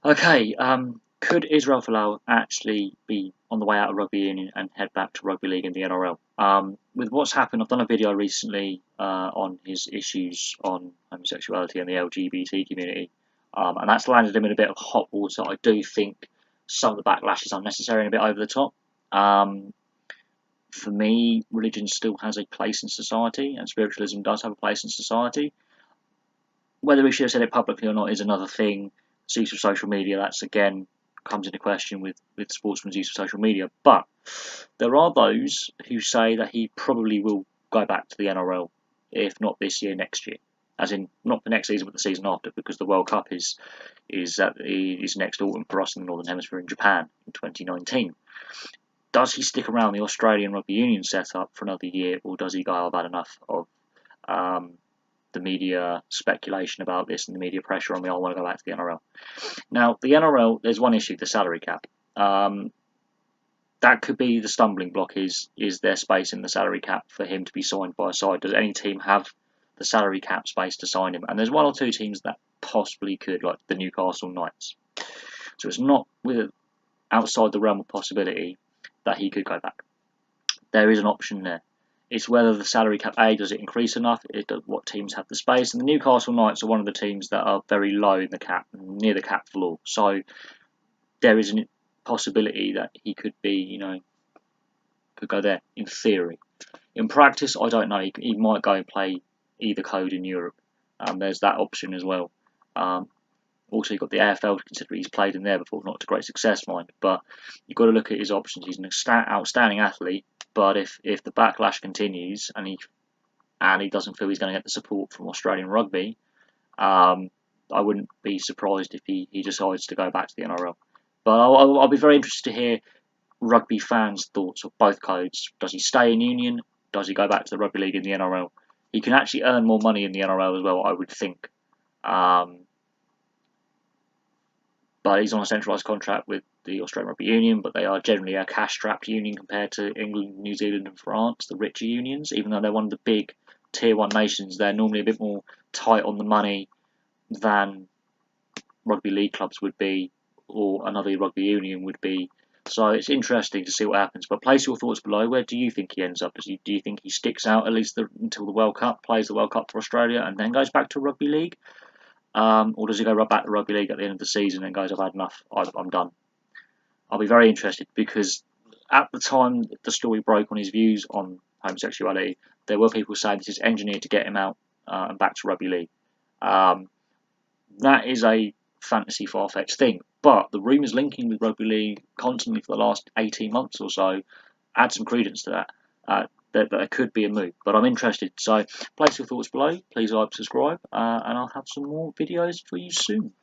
Okay, could Israel Folau actually be on the way out of rugby union and head back to rugby league in the NRL? With what's happened, I've done a video recently on his issues on homosexuality and the LGBT community, and that's landed him in a bit of hot water. I do think some of the backlash is unnecessary and a bit over the top. For me, religion still has a place in society, and spiritualism does have a place in society. Whether he should have said it publicly or not is another thing. Use of social media, that's again comes into question with sportsmen's use of social media. But there are those who say that he probably will go back to the NRL, if not this year, next year. As in, not the next season, but the season after, because the World Cup is next autumn for us in the Northern Hemisphere in Japan in 2019. Does he stick around the Australian Rugby Union setup for another year, or does he go, I've had enough of the media speculation about this and the media pressure on me, I want to go back to the NRL. Now, the NRL, there's one issue, the salary cap. That could be the stumbling block, is there space in the salary cap for him to be signed by a side? Does any team have the salary cap space to sign him? And there's one or two teams that possibly could, like the Newcastle Knights. So it's not outside the realm of possibility that he could go back. There is an option there. It's whether the salary cap, does it increase enough? What teams have the space? And the Newcastle Knights are one of the teams that are very low in the cap, near the cap floor. So there is a possibility that he could be, could go there in theory. In practice, I don't know. He might go and play either code in Europe. There's that option as well. Also, you've got the AFL to consider. He's played in there before, not to great success, mind. But you've got to look at his options. He's an outstanding athlete. But if the backlash continues and he doesn't feel he's going to get the support from Australian rugby, I wouldn't be surprised if he decides to go back to the NRL. But I'll be very interested to hear rugby fans' thoughts of both codes. Does he stay in Union? Does he go back to the rugby league in the NRL? He can actually earn more money in the NRL as well, I would think. But he's on a centralised contract with the Australian Rugby Union, but they are generally a cash-strapped union compared to England, New Zealand and France, the richer unions. Even though they're one of the big Tier 1 nations, they're normally a bit more tight on the money than rugby league clubs would be, or another rugby union would be. So it's interesting to see what happens. But place your thoughts below. Where do you think he ends up? Do you think he sticks out at least until the World Cup, plays the World Cup for Australia, and then goes back to rugby league? Or does he go right back to rugby league at the end of the season and goes, I've had enough, I'm done? I'll be very interested, because at the time the story broke on his views on homosexuality, there were people saying this is engineered to get him out and back to rugby league. That is a fantasy, far-fetched thing, but the rumours linking with rugby league constantly for the last 18 months or so add some credence to that. That there could be a move, but I'm interested. So place your thoughts below, please like, subscribe, and I'll have some more videos for you soon.